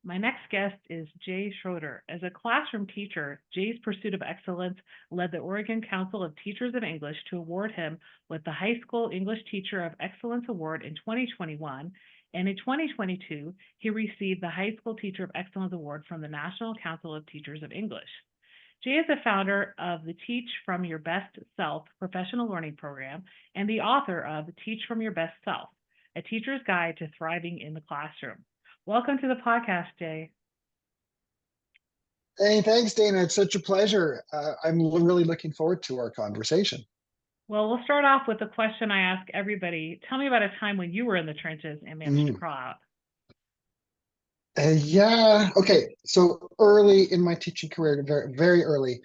My next guest is Jay Schroder. As a classroom teacher, Jay's pursuit of excellence led the Oregon Council of Teachers of English to award him with the High School English Teacher of Excellence Award in 2021. And in 2022, he received the High School Teacher of Excellence Award from the National Council of Teachers of English. Jay is the founder of the Teach from Your Best Self professional learning program and the author of Teach from Your Best Self, a teacher's guide to thriving in the classroom. Welcome to the podcast, Jay. Hey, thanks, Dana. It's such a pleasure. I'm really looking forward to our conversation. Well, we'll start off with the question I ask everybody. Tell me about a time when you were in the trenches and managed to Mm. crawl out. Yeah. Okay. So early in my teaching career, very, very early,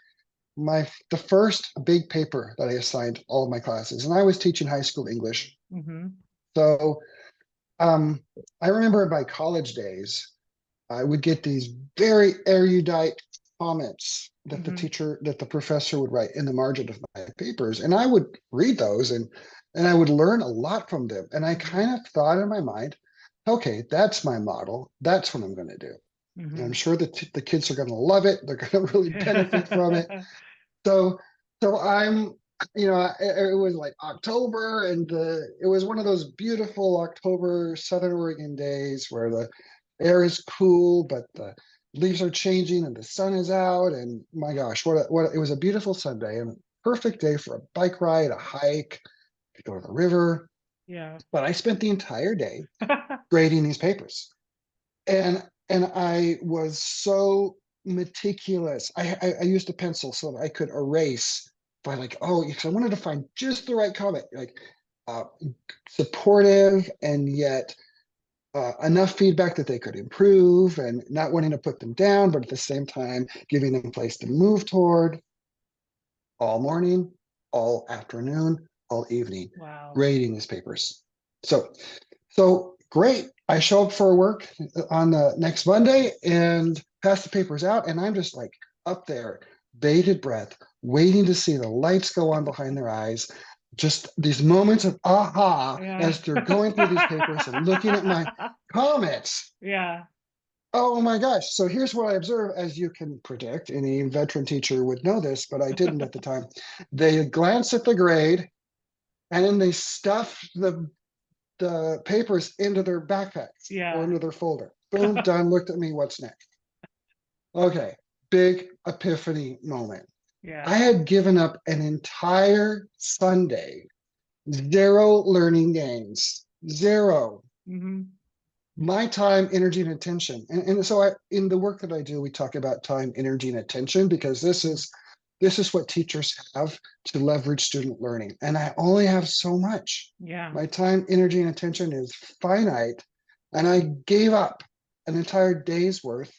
the first big paper that I assigned all of my classes, and I was teaching high school English. Mm-hmm. So um, I remember in my college days, I would get these very erudite comments that the professor would write in the margin of my papers, and I would read those and I would learn a lot from them. And I kind of thought in my mind, okay, that's my model. That's what I'm going to do. And I'm sure that the kids are going to love it. They're going to really benefit from it. So, so I'm, it was like October, and it was one of those beautiful October Southern Oregon days where the air is cool, but the leaves are changing and the sun is out. And my gosh, it was a beautiful Sunday and perfect day for a bike ride, a hike, to go to the river. Yeah. But I spent the entire day grading these papers, and I was so meticulous. I used a pencil so that I could erase by because I wanted to find just the right comment, uh, supportive and yet enough feedback that they could improve, and not wanting to put them down, but at the same time giving them a place to move toward. All morning, all afternoon, all evening, Wow. grading these papers. So great. I show up for work on the next Monday and pass the papers out, and I'm just like up there, bated breath, waiting to see the lights go on behind their eyes. Just these moments of aha Yeah. as they're going through these papers and looking at my comments. Yeah. Oh my gosh. So here's what I observe, as you can predict. Any veteran teacher would know this, but I didn't at the time. They glance at the grade and then they stuff the papers into their backpacks or Yeah. into their folder. Boom, done. Looked at me. What's next? Okay. Big epiphany moment. Yeah. I had given up an entire Sunday, zero learning gains, zero. Mm-hmm. My time, energy, and attention. And so in the work that I do, we talk about time, energy, and attention, because this is what teachers have to leverage student learning. And I only have so much. Yeah. My time, energy, and attention is finite. And I gave up an entire day's worth,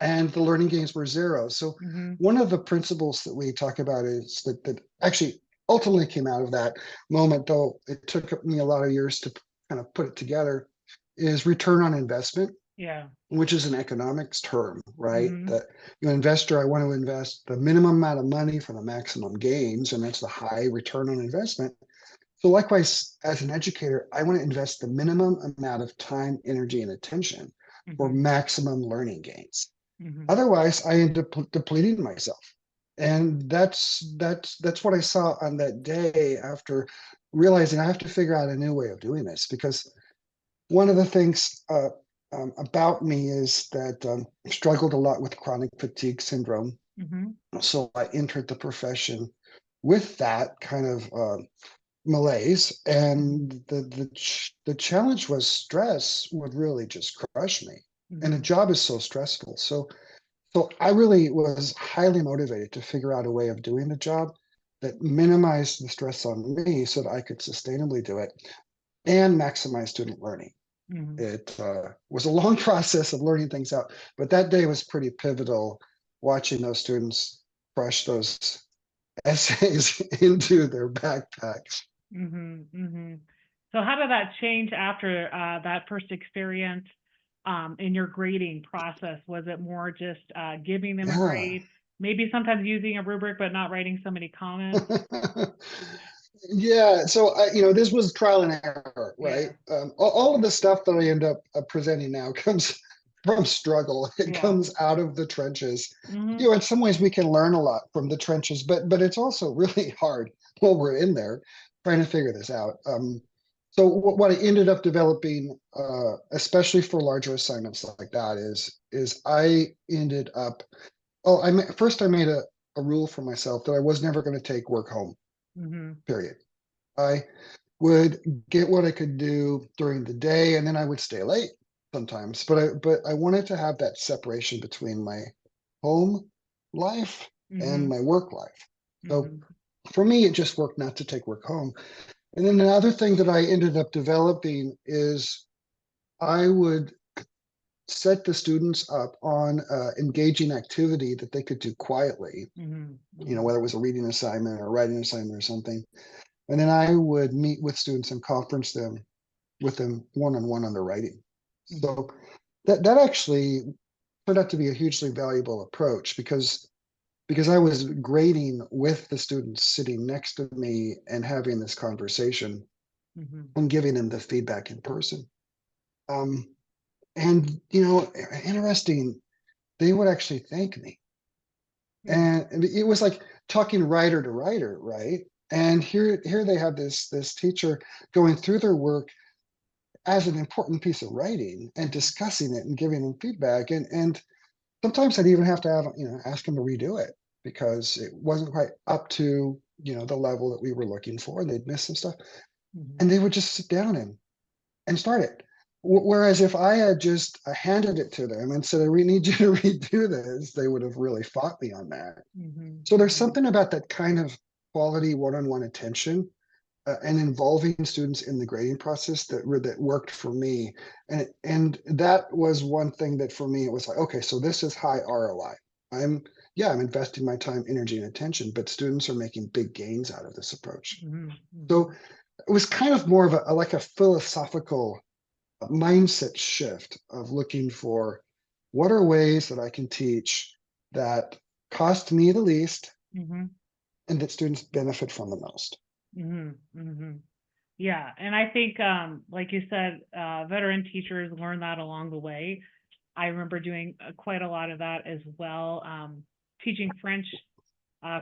and the learning gains were zero. So Mm-hmm. one of the principles that we talk about is that actually ultimately came out of that moment, though it took me a lot of years to kind of put it together, is return on investment, Yeah. which is an economics term, right? Mm-hmm. That investor, I want to invest the minimum amount of money for the maximum gains, and that's the high return on investment. So likewise, as an educator, I want to invest the minimum amount of time, energy, and attention for Mm-hmm. maximum learning gains. Mm-hmm. Otherwise, I end up depleting myself. And that's what I saw on that day, after realizing I have to figure out a new way of doing this. Because one of the things about me is that I struggled a lot with chronic fatigue syndrome. Mm-hmm. So I entered the profession with that kind of malaise, and the challenge was stress would really just crush me, and the Mm-hmm. job is so stressful. So I really was highly motivated to figure out a way of doing the job that minimized the stress on me so that I could sustainably do it and maximize student learning. Mm-hmm. It was a long process of learning things out, but that day was pretty pivotal, watching those students crush those essays into their backpacks. Mm-hmm. Mm-hmm. So how did that change after that first experience in your grading process? Was it more just giving them a Yeah. grade, maybe sometimes using a rubric but not writing so many comments? Yeah, so this was trial and error, right? Yeah. All of the stuff that I end up presenting now comes from struggle. It Yeah. comes out of the trenches. Hmm. You know, in some ways we can learn a lot from the trenches, but it's also really hard while we're in there trying to figure this out. So what I ended up developing, especially for larger assignments like that, is I ended up. Oh, first I made a rule for myself that I was never going to take work home. Hmm. Period. I would get what I could do during the day, and then I would stay late sometimes. But I wanted to have that separation between my home life and Hmm. my work life. So Hmm. for me, it just worked not to take work home. And then another thing that I ended up developing is I would set the students up on engaging activity that they could do quietly, Hmm. you know, Hmm. whether it was a reading assignment or a writing assignment or something. And then I would meet with students and conference them with them one-on-one on their writing. Hmm. So that actually turned out to be a hugely valuable approach because I was grading with the students sitting next to me and having this conversation Hmm. and giving them the feedback in person. Um, and you know, interesting, they would actually thank me. And it was like talking writer to writer, right? And here they have this teacher going through their work as an important piece of writing and Hmm. discussing it and giving them feedback. And sometimes I'd even have to have, you know, ask them to redo it because it wasn't quite up to, you know, the level that we were looking for. They'd miss some stuff. Hmm. And they would just sit down and start it. Whereas if I had just handed it to them and said, we need you to redo this, they would have really fought me on that. Hmm. So there's Hmm. something about that kind of quality one-on-one attention and involving students in the grading process that worked for me, and that was one thing that for me it was like, okay, so this is high ROI. I'm I'm investing my time, energy, and attention, but students are making big gains out of this approach. Hmm. So Hmm. it was kind of more of a like a philosophical mindset shift of looking for what are ways that I can teach that cost me the least Hmm. and that students benefit from the most. Hmm. Hmm. Yeah, and I think, like you said, veteran teachers learn that along the way. I remember doing quite a lot of that as well. Teaching French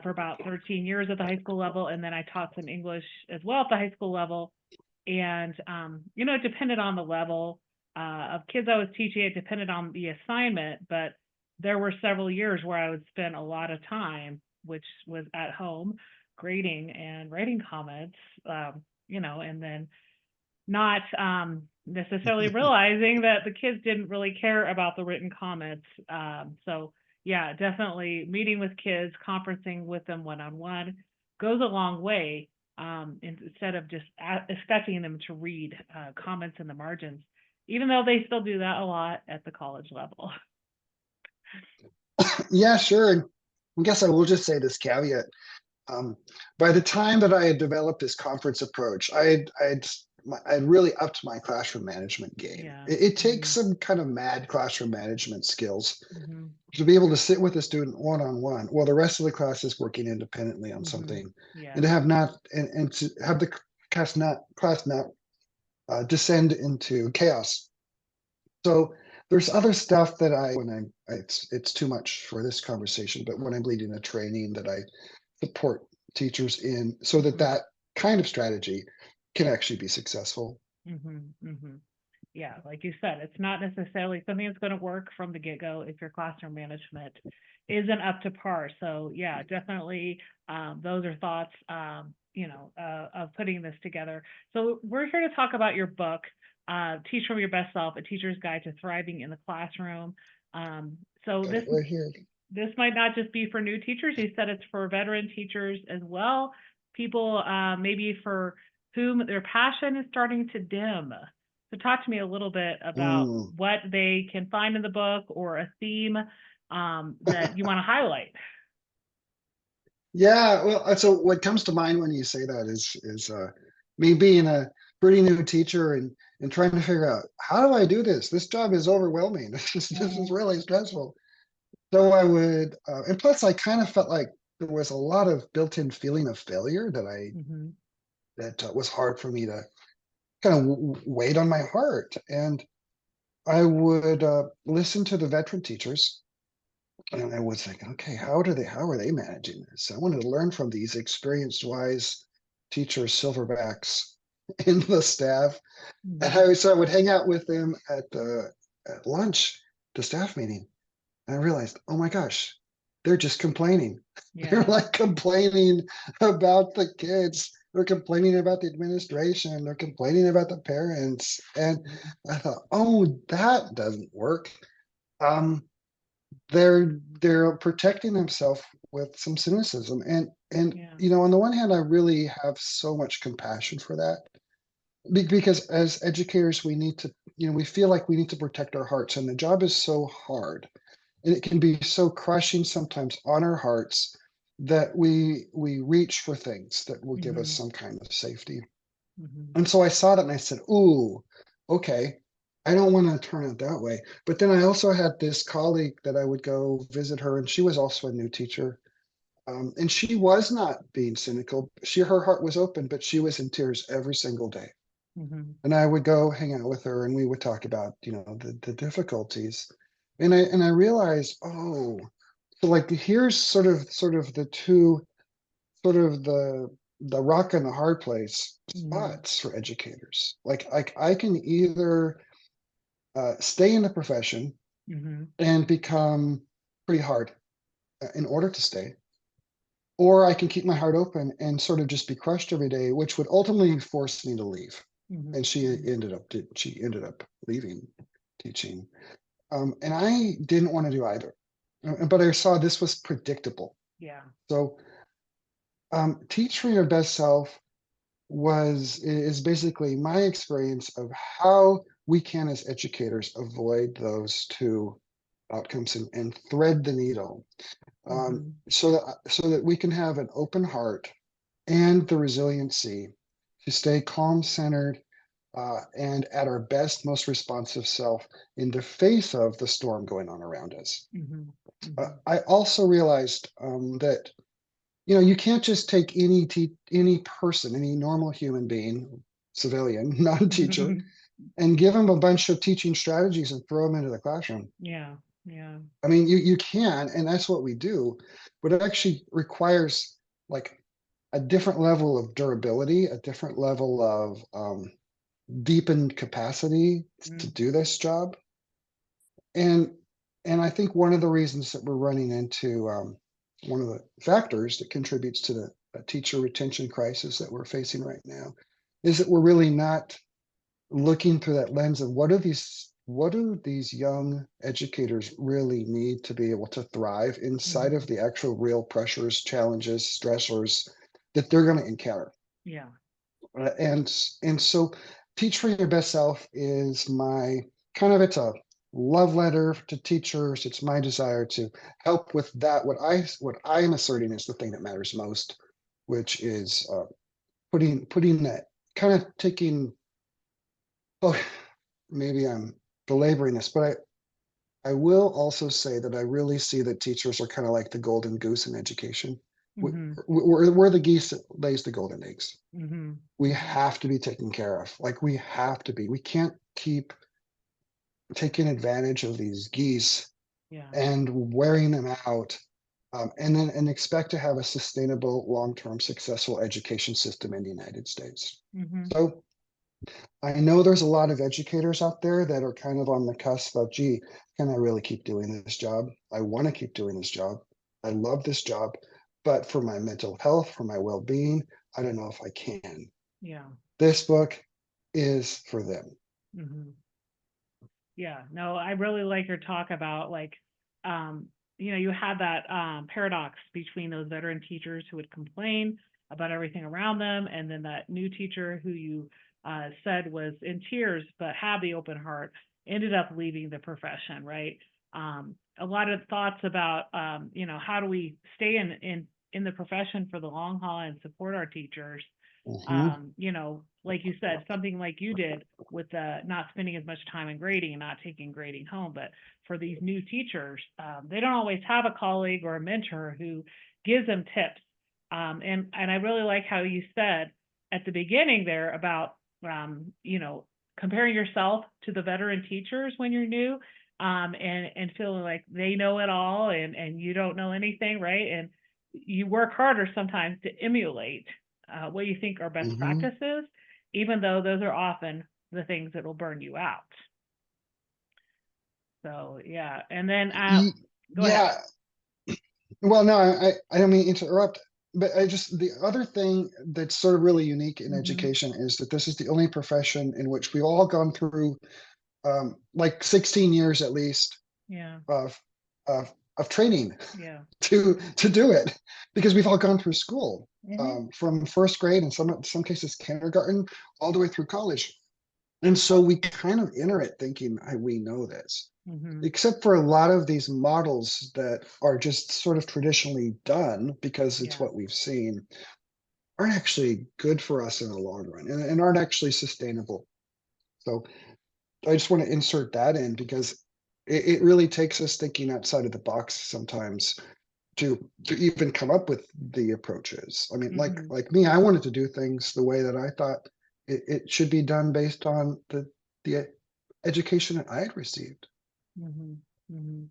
for about 13 years at the high school level, and then I taught some English as well at the high school level. And you know, it depended on the level of kids I was teaching. It depended on the assignment, but there were several years where I would spend a lot of time, which was at home, grading and writing comments. You know, and then not necessarily realizing that the kids didn't really care about the written comments. So yeah, definitely meeting with kids, conferencing with them one on one goes a long way. Instead of just expecting them to read comments in the margins, even though they still do that a lot at the college level. Yeah, sure. And I guess I will just say this caveat. Um, by the time that I had developed this conference approach, I'd really upped my classroom management game. Yeah. It takes Hmm. some kind of mad classroom management skills Hmm. to be able to sit with a student one on one while the rest of the class is working independently on Hmm. something, and Yeah. to have not and to have the class not descend into chaos. So there's other stuff that it's too much for this conversation, but when I'm leading a training that I support teachers in so that Hmm. that kind of strategy can actually be successful. Hmm. Hmm. Yeah, like you said, it's not necessarily something that's going to work from the get go if your classroom management isn't up to par. So yeah, definitely, those are thoughts, you know, of putting this together. So we're here to talk about your book, Teach from Your Best Self: A Teacher's Guide to Thriving in the Classroom. So Got it right here. this might not just be for new teachers. You said it's for veteran teachers as well. People maybe for whom their passion is starting to dim. So talk to me a little bit about Mm. what they can find in the book or a theme that you want to highlight. Yeah, well, so what comes to mind when you say that is me being a pretty new teacher and trying to figure out how do I do this? This job is overwhelming. This is really stressful. So I would, and plus I kind of felt like there was a lot of built-in feeling of failure Mm-hmm. that was hard for me to kind of weighed on my heart. And I would listen to the veteran teachers, and I would think, okay, how are they managing this? I wanted to learn from these experienced, wise teachers, silverbacks in the staff. And Mhm. so I would hang out with them at lunch, the staff meeting, and I realized, oh my gosh, they're just complaining. They're Yeah. like complaining about the kids. They're complaining about the administration. They're complaining about the parents. And Mhm. I thought, oh, that doesn't work. Um, they're protecting themselves with some cynicism. And Yeah. on the one hand, I really have so much compassion for that. Because as educators, we need to, we feel like we need to protect our hearts, and the job is so hard, and it can be so crushing sometimes on our hearts that we reach for things that will give us Mhm. some kind of safety. Mhm. And so I saw that and I said, "Ooh, okay, I don't want to turn out that way." But then I also had this colleague that I would go visit her, and she was also a new teacher. And she was not being cynical. Her heart was open, but she was in tears every single day. Mhm. And I would go hang out with her and we would talk about, the difficulties. And I realized, oh, so like here's sort of the two, sort of the rock and the hard place Mhm. spots for educators. Like I can either stay in the profession Mhm. and become pretty hard in order to stay, or I can keep my heart open and sort of just be crushed every day, which would ultimately force me to leave. And Mhm. she Mhm. ended up she ended up leaving teaching. And I didn't want to do either. But I saw this was predictable. Yeah. So teach for your best self is basically my experience of how we can as educators avoid those two outcomes and thread the needle, Mhm. so that we can have an open heart and the resiliency to stay calm centered, and at our best, most responsive self in the face of the storm going on around us. Mhm. Mhm. I also realized that you can't just take any person, any normal human being, civilian, non-teacher, Mhm. and give them a bunch of teaching strategies and throw them into the classroom. Yeah. Yeah. I mean, you can, and that's what we do, but it actually requires like a different level of durability, a different level of deepened capacity to Mm. do this job. And and I think one of the reasons that we're running into one of the factors that contributes to the teacher retention crisis that we're facing right now is that we're really not looking through that lens of what do these young educators really need to be able to thrive inside of Mhm. the actual real pressures, challenges, stressors that they're going to encounter. Yeah. And so teach for your best self is my kind of, it's a love letter to teachers. It's my desire to help with that. What I am asserting is the thing that matters most, which is putting that, kind of taking, oh, maybe I'm belaboring this, but I will also say that I really see that teachers are kind of like the golden goose in education. We- Mhm. we're the geese that lays the golden eggs. Mhm. We Mhm. have to be taken care of. Like we have to be. We can't keep taking advantage of these geese Yeah. and wearing them out, and expect to have a sustainable, long-term, successful education system in the United States. Mhm. So I know there's a lot of educators out there that are kind of on the cusp of, gee, can I really keep doing this job? I want to keep doing this job. I love this job, but for my mental health, for my well-being, I don't know if I can. Yeah. This book is for them. Mhm. Yeah, no, I really like your talk about like, um, you had that paradox between those veteran teachers who would complain about everything around them, and then that new teacher who you said was in tears but had the open heart, ended up leaving the profession, right? A lot of thoughts about, how do we stay in the profession for the long haul and support our teachers, Mhm. like you said, something like you did with the not spending as much time in grading and not taking grading home. But for these new teachers, they don't always have a colleague or a mentor who gives them tips. And I really like how you said at the beginning there about, comparing yourself to the veteran teachers when you're new, and feeling like they know it all and you don't know anything, right? And you work harder sometimes to emulate what you think are best Hmm. practices, even though those are often the things that will burn you out. So yeah, and then go ahead. Yeah. Well, no, I don't mean to interrupt, but the other thing that's sort of really unique in Hmm. education is that this is the only profession in which we've all gone through like 16 years at least Yeah, of of training yeah. to do it, because we've all gone through school, Hmm. from first grade and some cases kindergarten all the way through college. And so we kind of enter it thinking, we know this, Hmm. except for a lot of these models that are just sort of traditionally done because it's Yeah. what we've seen, aren't actually good for us in the long run, and aren't actually sustainable. So I just want to insert that in because it really takes us thinking outside of the box sometimes to even come up with the approaches. I mean, Hmm. like me, I wanted to do things the way that I thought it should be done based on the education that I had received. Hmm. Hmm.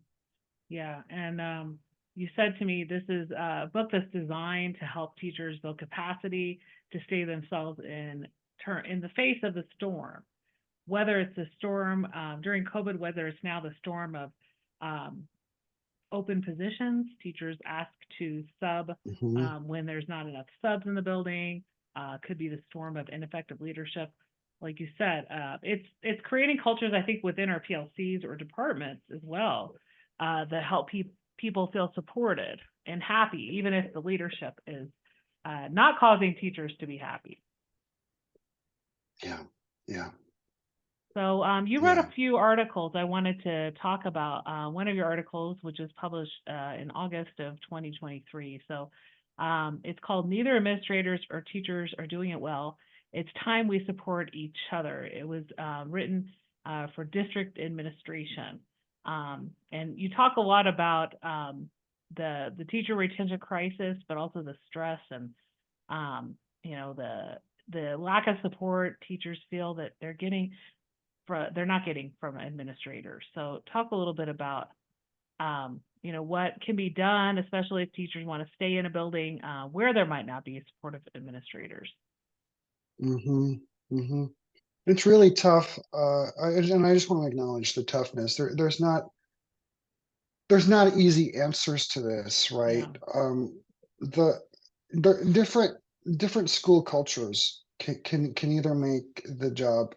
Yeah, and you said to me this is a book that's designed to help teachers build capacity to stay themselves in the face of the storm, whether it's a storm during COVID, whether it's now the storm of um, open positions. Teachers ask to sub Hmm. when there's not enough subs in the building. Could be the storm of ineffective leadership. Like you said, it's creating cultures, I think, within our PLCs or departments as well, that help people feel supported and happy, even if the leadership is not causing teachers to be happy. Yeah, yeah, So you wrote yeah. a few articles I wanted to talk about. One of your articles, which was published in August of 2023. So it's called "Neither Administrators or Teachers Are Doing It Well. It's time we support each other." It was written for district administration, and you talk a lot about the teacher retention crisis, but also the stress and um, the lack of support teachers feel that they're not getting from administrators. So talk a little bit about what can be done, especially if teachers want to stay in a building where there might not be supportive administrators. Hmm. Hmm. It's really tough, and I just want to acknowledge the toughness. There's not easy answers to this, right? Yeah. The the different school cultures can either make the job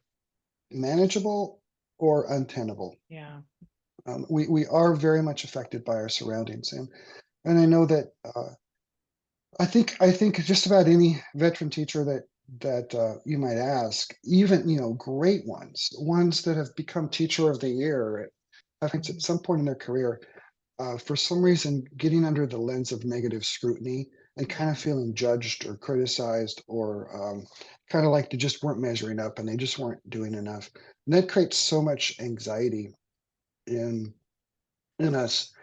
manageable or untenable. Yeah. We are very much affected by our surroundings, and I know that I think just about any veteran teacher that you might ask, even great ones that have become teacher of the year, I think at Mhm. some point in their career, for some reason, getting under the lens of negative scrutiny and kind Yeah. of feeling judged or criticized, or kind of like they just weren't measuring up and they just weren't doing enough. And that creates so much anxiety in in us,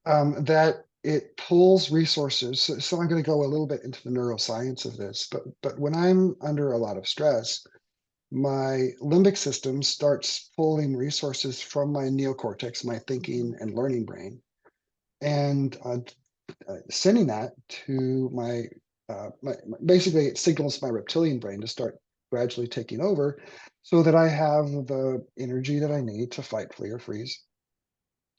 that it pulls resources. So I'm going to go a little bit into the neuroscience of this, but when I'm under a lot of stress, my limbic system starts pulling resources from my neocortex, my thinking Mhm. and learning brain, and sending that to basically it signals my reptilian brain to start gradually taking over, so that I have the energy that I need to fight, flee, or freeze.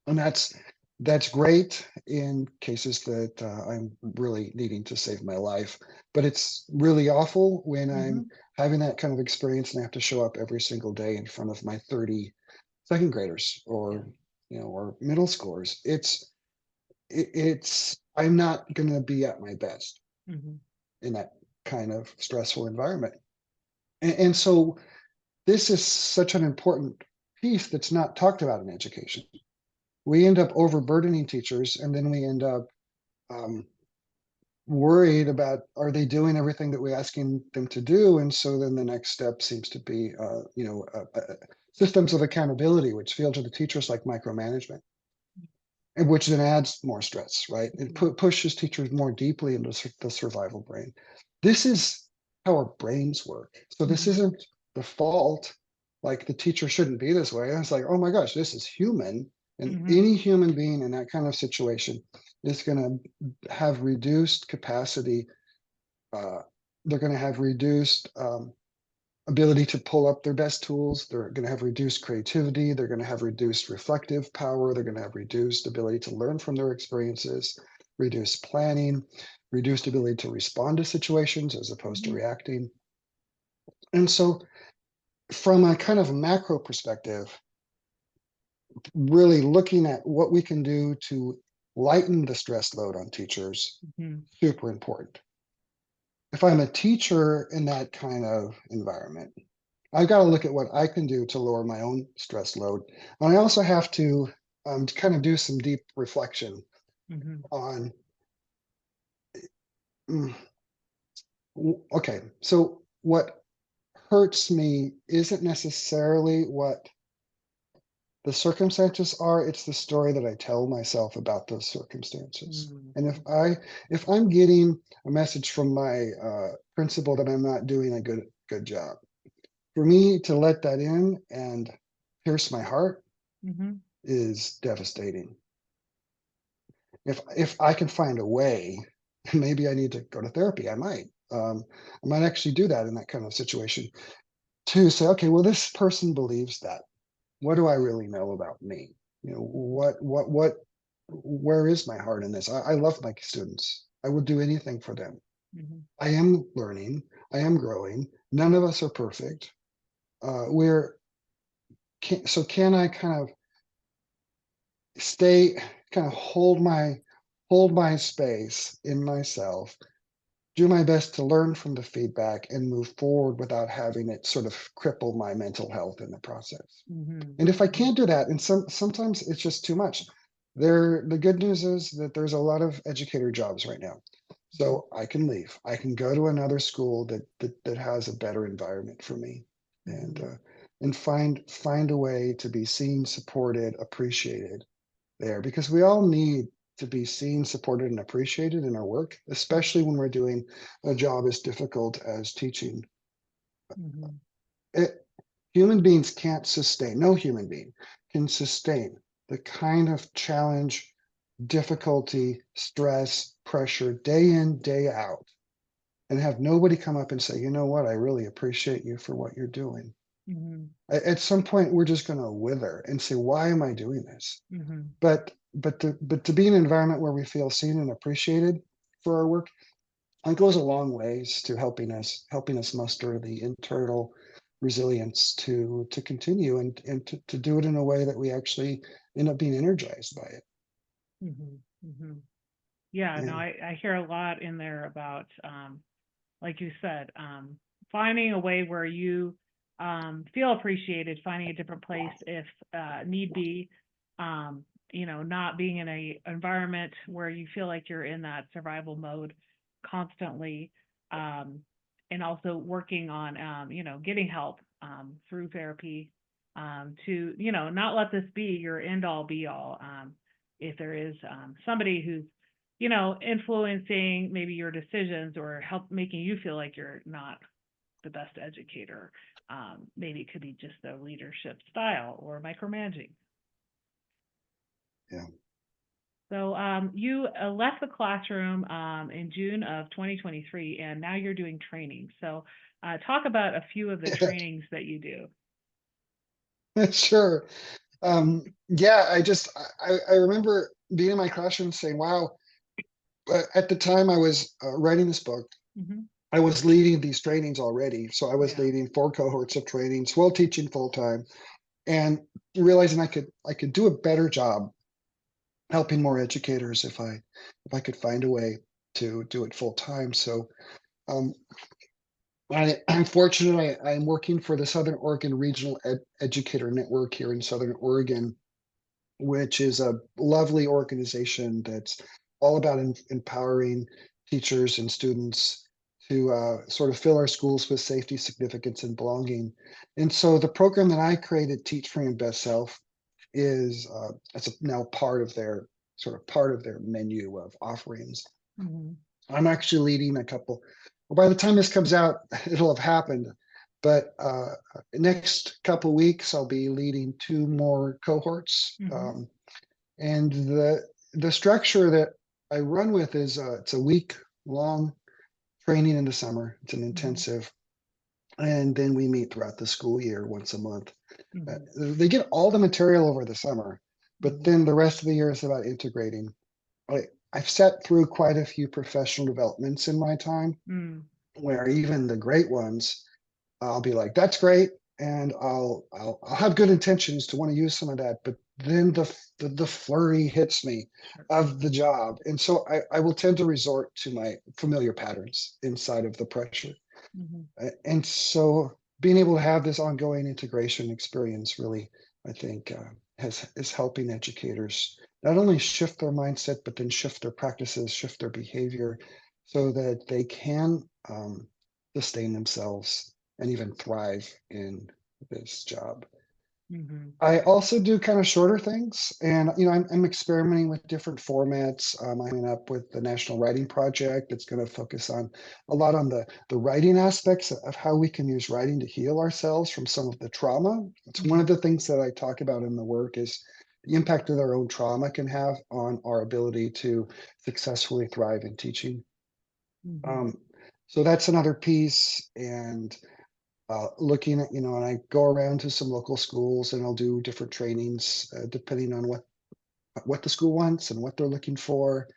And that's great in cases that I'm really needing to save my life. But it's really awful when I'm Mhm. having that kind of experience and I have to show up every single day in front of my 30 second graders, Yeah. or middle schoolers. It's I'm not going to be at my best Mhm. in that kind of stressful environment. And so this is such an important piece that's not talked about in education. We end up overburdening teachers, and then we end up um, worried about, are they doing everything that we're asking them to do? And so then the next step seems to be systems of accountability, which feel to the teachers like micromanagement, and which then adds more stress, right? It Mhm. pushes teachers more deeply into the survival brain. This is how our brains work. So this Mhm. isn't the fault. like the teacher shouldn't be this way. And it's like, oh my gosh, this is human. And Mm-hmm. any human being in that kind of situation is going to have reduced capacity. They're going to have reduced ability to pull up their best tools. They're going to have reduced creativity. They're going to have reduced reflective power. They're going to have reduced ability to learn from their experiences, reduced planning, reduced ability to respond to situations as opposed to Mm-hmm. reacting. And so, from a kind of macro perspective, really looking at what we can do to lighten the stress load on teachers, Mm-hmm. super important. If I'm a teacher in that kind of environment, I've got to look at what I can do to lower my own stress load. And I also have to kind of do some deep reflection Mm-hmm. on, mm, okay, so what hurts me isn't necessarily what the circumstances are, it's the story that I tell myself about those circumstances. And Mm-hmm. if I'm getting a message from my principal that I'm not doing a good job, for me to let that in and pierce my heart Mm-hmm. is devastating. If I can find a way, maybe I need to go to therapy. I might actually do that in that kind of situation to say, okay, well, this person believes that. What do I really know about me? Where is my heart in this? I love my students. I would do anything for them. Mm-hmm. I am learning. I am growing. None of us are perfect. We're so can I kind of stay, kind of hold my space in myself, do my best to learn from the feedback and move forward without having it sort of cripple my mental health in the process. Mm-hmm. And if I Mm-hmm. can't do that, and sometimes it's just too much. The good news is that there's a lot of educator jobs right now. So I can leave. I can go to another school that has a better environment for me, and Mm-hmm. uh, and find a way to be seen, supported, appreciated there, because we all need to be seen, supported, and appreciated in our work, especially when we're doing a job as difficult as teaching. Mm-hmm. It, human beings can't sustain, no human being can sustain the kind of challenge, difficulty, stress, pressure day in, day out, and have nobody come up and say, you know what, I really appreciate you for what you're doing. Mm-hmm. At some point, we're just going to wither and say, why am I doing this? Mm-hmm. But to be in an environment where we feel seen and appreciated for our work, it goes a long ways to helping us muster the internal resilience to continue and to do it in a way that we actually end up being energized by it. Mm-hmm. Mm-hmm. Yeah, no, Yeah. I hear a lot in there about, like you said, finding a way where you feel appreciated, finding a different place if need be, not being in a environment where you feel like you're in that survival mode constantly, um, and also working on, getting help through therapy to, not let this be your end all be all. If there is somebody who's influencing maybe your decisions or help making you feel like you're not the best educator. Maybe it could be just the leadership style or micromanaging. Yeah. So you left the classroom in June of 2023, and now you're doing training. So talk about a few of the trainings that you do. Sure. Yeah, I remember being in my classroom saying, wow, at the time I was writing this book, Mm-hmm. I was leading these trainings already. So I was Yeah. leading 4 cohorts of trainings while teaching full time, and realizing I could do a better job helping more educators if I could find a way to do it full time. So um, I'm fortunate. I'm working for the Southern Oregon Regional Educator Network here in Southern Oregon, which is a lovely organization that's all about empowering teachers and students to sort of fill our schools with safety, significance, and belonging. And so the program that I created, Teach Free and Best Self, is now part of their menu of offerings. Mm-hmm. I'm actually leading a couple. Well, by the time this comes out, it'll have happened. But next couple weeks, I'll be leading 2 more cohorts. Mhm. And the structure that I run with is it's a week-long training in the summer. It's an Mhm. intensive, and then we meet throughout the school year once a month. Mhm. They get all the material over the summer, but Mhm. then the rest of the year is about integrating. I've sat through quite a few professional developments in my time, Mm. where even the great ones, I'll be like, "That's great," and I'll have good intentions to want to use some of that, but then the flurry hits me Sure. of the job, and so I will tend to resort to my familiar patterns inside of the pressure. Mhm. And so being able to have this ongoing integration experience really, I think, is helping educators not only shift their mindset, but then shift their practices, shift their behavior, so that they can sustain themselves and even thrive in this job. Mhm. I also do kind of shorter things, and I'm experimenting with different formats. I'm coming up with the National Writing Project that's going to focus on a lot on the writing aspects of how we can use writing to heal ourselves from some of the trauma. It's one of Mhm. the things that I talk about in the work is the impact that our own trauma can have on our ability to successfully thrive in teaching. Mhm. Um, so that's another piece, and looking at, and I go around to some local schools and I'll do different trainings depending on what the school wants and what they're looking for.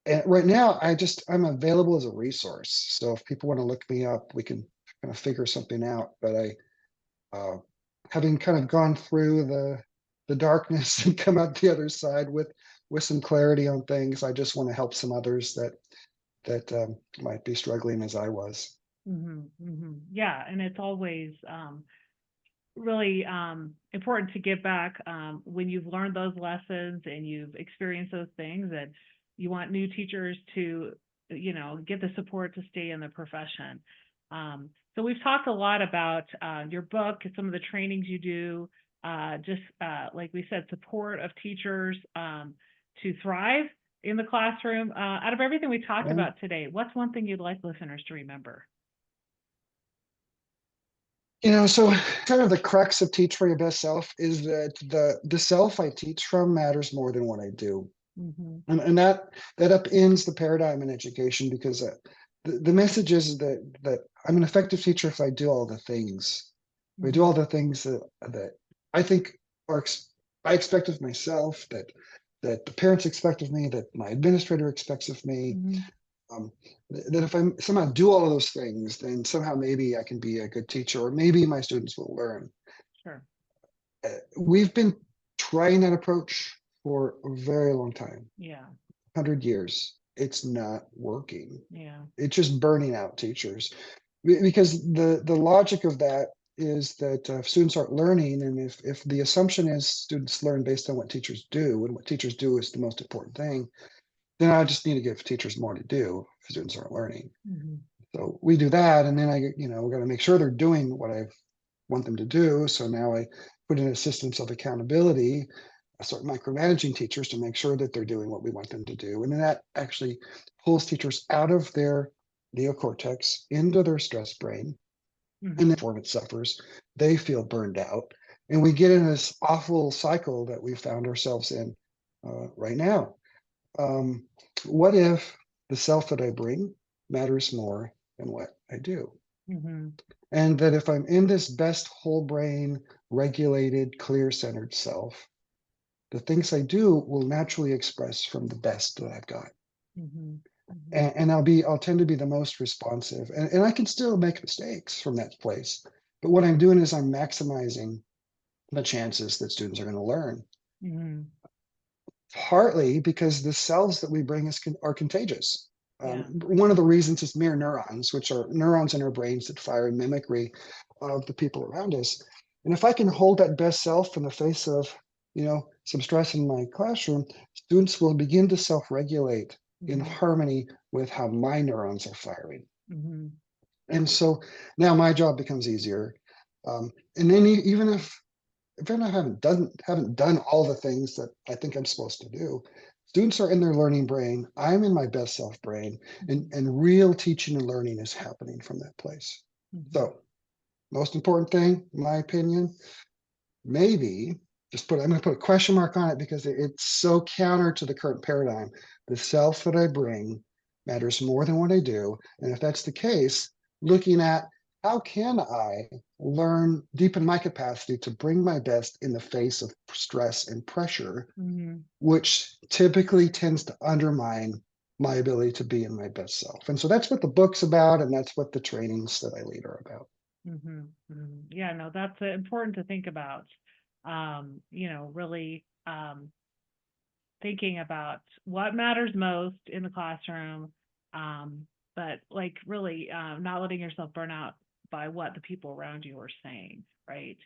And right now, I'm available as a resource. So if people want to look me up, we can kind of figure something out. But uh, having kind of gone through the darkness and come out the other side with some clarity on things, I just want to help some others that might be struggling as I was. Mhm. Mhm. Yeah, and it's always really important to give back when you've learned those lessons and you've experienced those things, and you want new teachers to, get the support to stay in the profession. So we've talked a lot about your book and some of the trainings you do, just like we said, support of teachers to thrive in the classroom. Out of everything we talked Yeah. about today, what's one thing you'd like listeners to remember? So kind of the crux of Teach for Your Best Self is that the self I teach from matters more than what I do. Mm-hmm. And that upends the paradigm in education, because the message is that I'm an effective teacher if I do all the things. If I do Mm-hmm. all the things that I think I expect of myself, that the parents expect of me, that my administrator expects of me. Mm-hmm. Um, that if I somehow do all of those things, then somehow maybe I can be a good teacher, or maybe my students will learn. Sure. We've been trying that approach for a very long time, Yeah. 100 years. It's not working. Yeah. It's just burning out teachers. Because the logic of that is that if students aren't learning, and if the assumption is students learn based on what teachers do, and what teachers do is the most important thing, then I just need to give teachers more to do if students aren't learning. Mm-hmm. So we do that, and then we got to make sure they're doing what I want them to do. So now I put in a systems of accountability. I start micromanaging teachers to make sure that they're doing what we want them to do, and then that actually pulls teachers out of their neocortex into their stress brain, and Mm-hmm. the performance suffers. They feel burned out, and we get in this awful cycle that we found ourselves in right now. Um, what if the self that I bring matters more than what I do? Mm-hmm. And that if I'm in this best whole brain, regulated, clear centered self, the things I do will naturally express from the best that I've got. Mm-hmm. Mm-hmm. And I'll tend to be the most responsive. And I can still make mistakes from that place. But what I'm doing is I'm maximizing the chances that students are going to learn, Mm-hmm. partly because the cells that we bring are contagious. Yeah. One of the reasons is mirror neurons, which are neurons in our brains that fire in mimicry of the people around us. And if I can hold that best self in the face of, some stress in my classroom, students will begin to self-regulate in Mm-hmm. harmony with how my neurons are firing. Mm-hmm. And so now my job becomes easier. And then even if I haven't done all the things that I think I'm supposed to do, students are in their learning brain. I'm in my best self brain, and real teaching and learning is happening from that place. Mm-hmm. So most important thing, in my opinion, maybe I'm going to put a question mark on it because it's so counter to the current paradigm. The self that I bring matters more than what I do. And if that's the case, looking at how can I deepen my capacity to bring my best in the face of stress and pressure, Mm-hmm. which typically tends to undermine my ability to be in my best self. And so that's what the book's about, and that's what the trainings that I lead are about. Mm-hmm. Mm-hmm. Yeah, no, that's important to think about. Really thinking about what matters most in the classroom, but like really not letting yourself burn out by what the people around you are saying, right?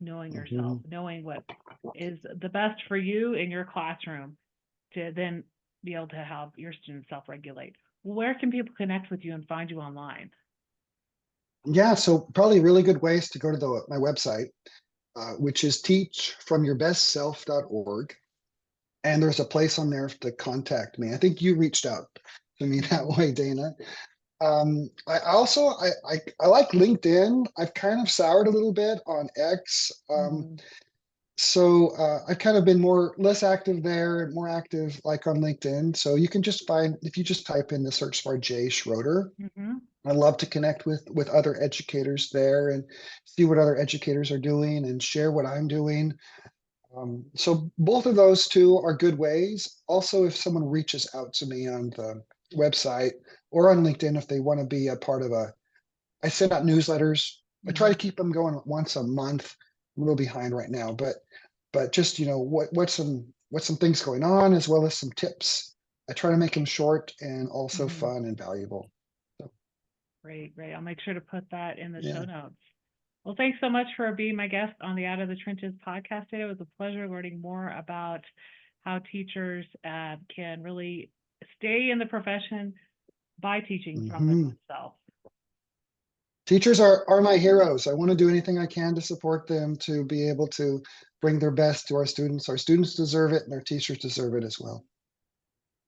Knowing yourself, Mhm. knowing what is the best for you in your classroom to then be able to help your students self-regulate. Where can people connect with you and find you online? Yeah, so probably really good ways to go to my website, which is teachfromyourbestself.org. And there's a place on there to contact me. I think you reached out to me that Mm-hmm. way, Dana. I also I like LinkedIn. I've kind of soured a little bit on X. Mm-hmm. So I've kind of been less active there, more active like on LinkedIn. So you can just find, if you just type in the search bar Jay Schroder. Mm-hmm. I love to connect with other educators there and see what other educators are doing and share what I'm doing. So both of those two are good ways. Also, if someone reaches out to me on the website or on LinkedIn, if they want to be a part of I send out newsletters. I try to Mm-hmm. keep them going once a month. I'm a little behind right now, but just what's some things going on as well as some tips. I try to make them short and also Mm-hmm. fun and valuable. So Great, great. I'll make sure to put that in the show yeah. notes. Well, thanks so much for being my guest on the Out of the Trenches podcast today. It was a pleasure learning more about how teachers can really stay in the profession by teaching from their Hmm. best self. Teachers are my heroes. I want to do anything I can to support them to be able to bring their best to our students. Our students deserve it, and our teachers deserve it as well.